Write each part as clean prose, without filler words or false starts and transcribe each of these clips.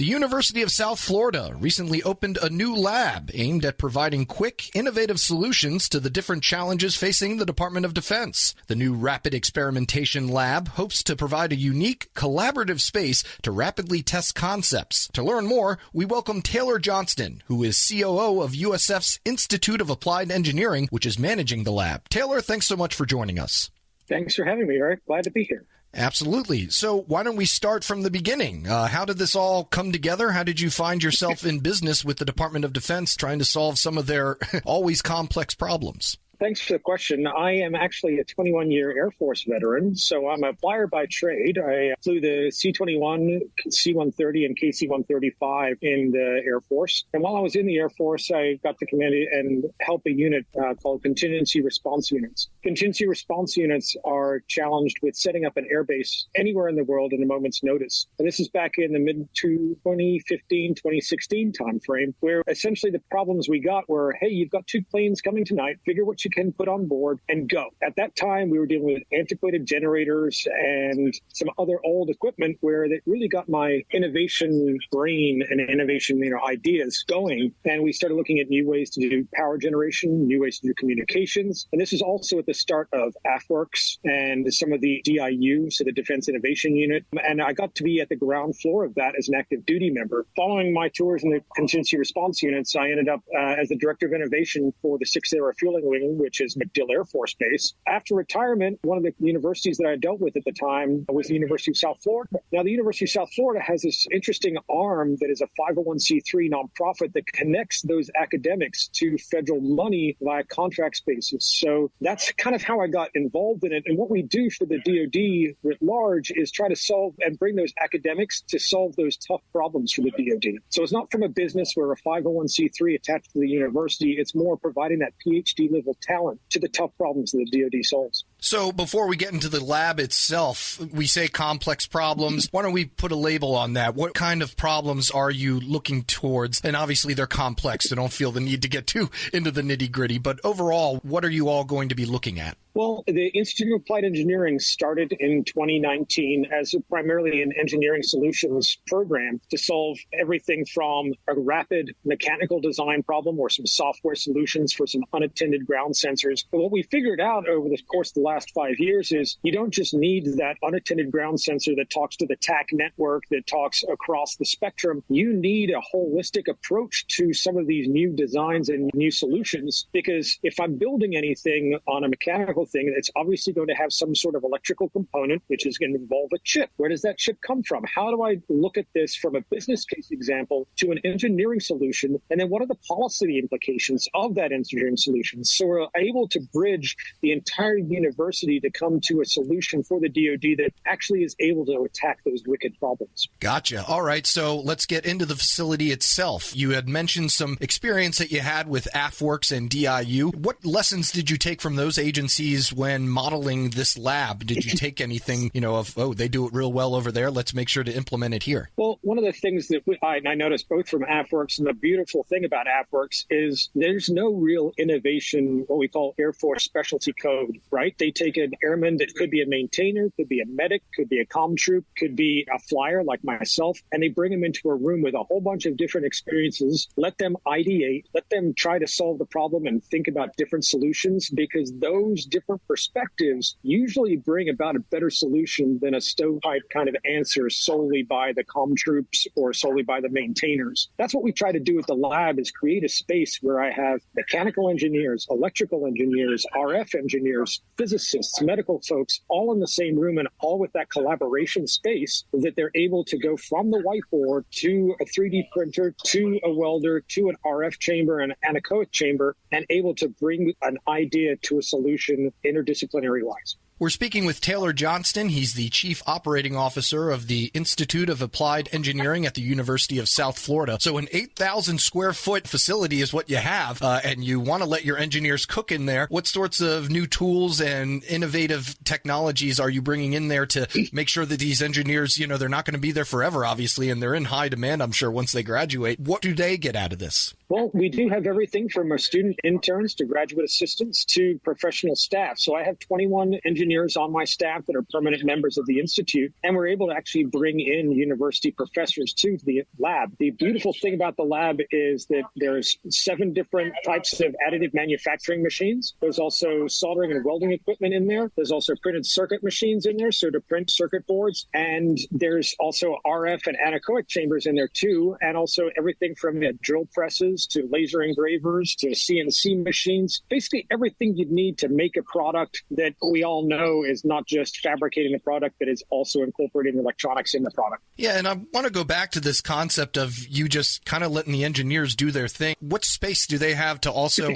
The University of South Florida recently opened a new lab aimed at providing quick, innovative solutions to the different challenges facing the Department of Defense. The new Rapid Experimentation Lab hopes to provide a unique, collaborative space to rapidly test concepts. To learn more, we welcome Taylor Johnston, who is COO of USF's Institute of Applied Engineering, which is managing the lab. Taylor, thanks so much for joining us. Thanks for having me, Eric. Glad to be here. Absolutely. So why don't we start from the beginning? How did this all come together? How did you find yourself in business with the Department of Defense trying to solve some of their always complex problems? Thanks for the question. I am actually a 21-year Air Force veteran, so I'm a flyer by trade. I flew the C-21, C-130, and KC-135 in the Air Force. And while I was in the Air Force, I got to command and help a unit called Contingency Response Units. Contingency Response Units are challenged with setting up an airbase anywhere in the world in a moment's notice. And this is back in the mid-2015, 2016 timeframe, where essentially the problems we got were, hey, you've got 2 planes coming tonight, figure what you can put on board and go. At that time, we were dealing with antiquated generators and some other old equipment where that really got my innovation brain and innovation ideas going. And we started looking at new ways to do power generation, new ways to do communications. And this is also at the start of AFWERX and some of the DIU, so the Defense Innovation Unit. And I got to be at the ground floor of that as an active duty member. Following my tours in the contingency response units, I ended up as the director of innovation for the 6th Air Refueling Wing, which is MacDill Air Force Base. After retirement, one of the universities that I dealt with at the time was the University of South Florida. Now, the University of South Florida has this interesting arm that is a 501c3 nonprofit that connects those academics to federal money via contract basis. So that's kind of how I got involved in it. And what we do for the DoD writ large is try to solve and bring those academics to solve those tough problems for the DoD. So it's not from a business where a 501c3 attached to the university. It's more providing that PhD level talent to the tough problems that the DoD solves. So before we get into the lab itself, we say complex problems. Why don't we put a label on that? What kind of problems are you looking towards? And obviously they're complex, so don't feel the need to get too into the nitty-gritty. But overall, what are you all going to be looking at? Well, the Institute of Applied Engineering started in 2019 as primarily an engineering solutions program to solve everything from a rapid mechanical design problem or some software solutions for some unattended ground sensors. But what we figured out over the course of the last 5 years is you don't just need that unattended ground sensor that talks to the TAC network, that talks across the spectrum. You need a holistic approach to some of these new designs and new solutions, because if I'm building anything on a mechanical thing, it's obviously going to have some sort of electrical component, which is going to involve a chip. Where does that chip come from? How do I look at this from a business case example to an engineering solution? And then what are the policy implications of that engineering solution? So we're able to bridge the entire university to come to a solution for the DoD that actually is able to attack those wicked problems. Gotcha. All right. So let's get into the facility itself. You had mentioned some experience that you had with AFWERX and DIU. What lessons did you take from those agencies when modeling this lab? Did you take anything, they do it real well over there, let's make sure to implement it here? Well, one of the things that I noticed both from AFWERX, and the beautiful thing about AFWERX is there's no real innovation, what we call Air Force specialty code, right? They take an airman that could be a maintainer, could be a medic, could be a comm troop, could be a flyer like myself, and they bring them into a room with a whole bunch of different experiences, let them ideate, let them try to solve the problem and think about different solutions, because those different perspectives usually bring about a better solution than a stovepipe kind of answer solely by the comm troops or solely by the maintainers. That's what we try to do at the lab, is create a space where I have mechanical engineers, electrical engineers, RF engineers, physicists, medical folks, all in the same room and all with that collaboration space that they're able to go from the whiteboard to a 3D printer, to a welder, to an RF chamber and an anechoic chamber, and able to bring an idea to a solution interdisciplinary-wise. We're speaking with Taylor Johnston. He's the Chief Operating Officer of the Institute of Applied Engineering at the University of South Florida. So an 8,000 square foot facility is what you have, and you want to let your engineers cook in there. What sorts of new tools and innovative technologies are you bringing in there to make sure that these engineers, they're not going to be there forever, obviously, and they're in high demand, I'm sure, once they graduate. What do they get out of this? Well, we do have everything from our student interns to graduate assistants to professional staff. So I have 21 engineers on my staff that are permanent members of the Institute, and we're able to actually bring in university professors to the lab. The beautiful thing about the lab is that there's 7 different types of additive manufacturing machines. There's also soldering and welding equipment in there. There's also printed circuit machines in there, so to print circuit boards. And there's also RF and anechoic chambers in there too, and also everything from drill presses to laser engravers to CNC machines. Basically everything you need to make a product that we all know is not just fabricating a product, but is also incorporating electronics in the product. Yeah, and I want to go back to this concept of you just kind of letting the engineers do their thing. What space do they have to also,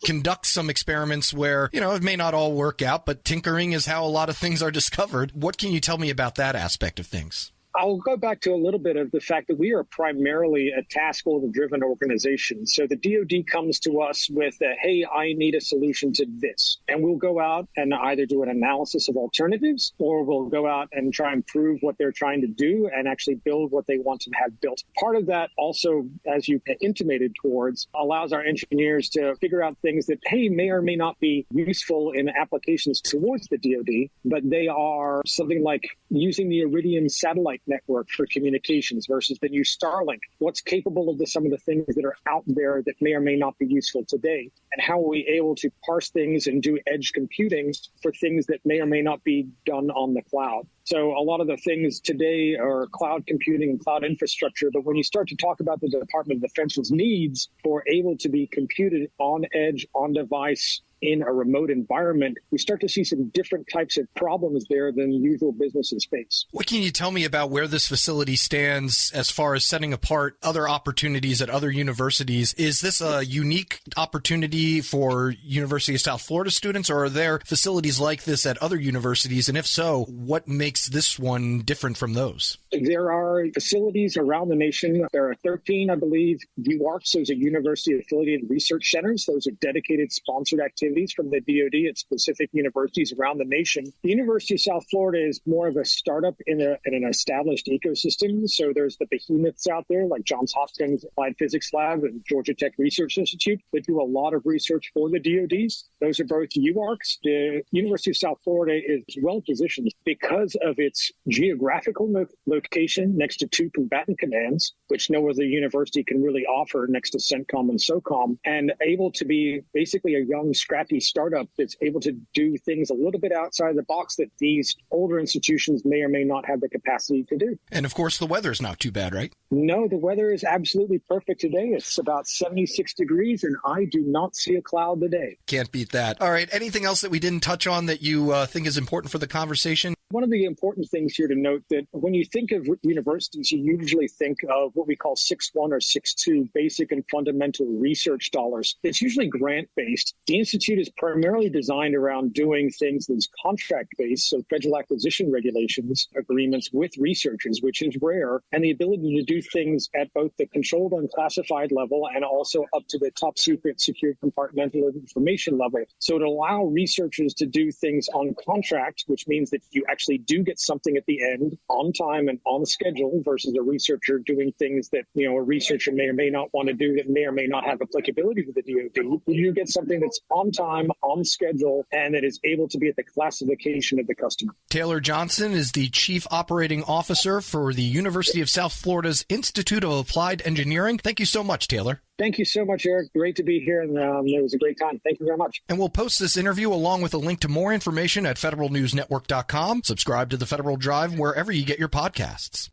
conduct some experiments where, it may not all work out, but tinkering is how a lot of things are discovered. What can you tell me about that aspect of things? I'll go back to a little bit of the fact that we are primarily a task order-driven organization. So the DoD comes to us with, hey, I need a solution to this. And we'll go out and either do an analysis of alternatives, or we'll go out and try and prove what they're trying to do and actually build what they want to have built. Part of that also, as you intimated towards, allows our engineers to figure out things that, hey, may or may not be useful in applications towards the DoD, but they are something like using the Iridium satellite network for communications versus the new Starlink. What's capable of some of the things that are out there that may or may not be useful today? And how are we able to parse things and do edge computing for things that may or may not be done on the cloud? So a lot of the things today are cloud computing and cloud infrastructure. But when you start to talk about the Department of Defense's needs for able to be computed on edge, on device, in a remote environment, we start to see some different types of problems there than usual businesses face. What can you tell me about where this facility stands as far as setting apart other opportunities at other universities? Is this a unique opportunity for University of South Florida students, or are there facilities like this at other universities? And if so, what makes this one different from those? There are facilities around the nation. There are 13, I believe, UARCs. Those are university-affiliated research centers. Those are dedicated sponsored activities from the DoD at specific universities around the nation. The University of South Florida is more of a startup in an established ecosystem. So there's the behemoths out there like Johns Hopkins Applied Physics Lab and Georgia Tech Research Institute that do a lot of research for the DoD. Those are both UARCs. The University of South Florida is well positioned because of its geographical location next to 2 combatant commands, which no other university can really offer next to CENTCOM and SOCOM, and able to be basically a young, scrappy startup that's able to do things a little bit outside the box that these older institutions may or may not have the capacity to do. And of course, the weather is not too bad, right? No, the weather is absolutely perfect today. It's about 76 degrees, and I do not see a cloud today. Can't beat that. All right. Anything else that we didn't touch on that you think is important for the conversation? One of the important things here to note that when you think of universities, you usually think of what we call 6.1 or 6.2 basic and fundamental research dollars. It's usually grant-based. The Institute is primarily designed around doing things that's contract-based, so federal acquisition regulations, agreements with researchers, which is rare, and the ability to do things at both the controlled unclassified level and also up to the top secret secured compartmental information level. So to allow researchers to do things on contract, which means that you actually do get something at the end on time and on schedule versus a researcher doing things that, a researcher may or may not want to do that may or may not have applicability to the DoD. You get something that's on time, on schedule, and that is able to be at the classification of the customer. Taylor Johnston is the Chief Operating Officer for the University of South Florida's Institute of Applied Engineering. Thank you so much, Taylor. Thank you so much, Eric. Great to be here, and it was a great time. Thank you very much. And we'll post this interview along with a link to more information at federalnewsnetwork.com. Subscribe to the Federal Drive wherever you get your podcasts.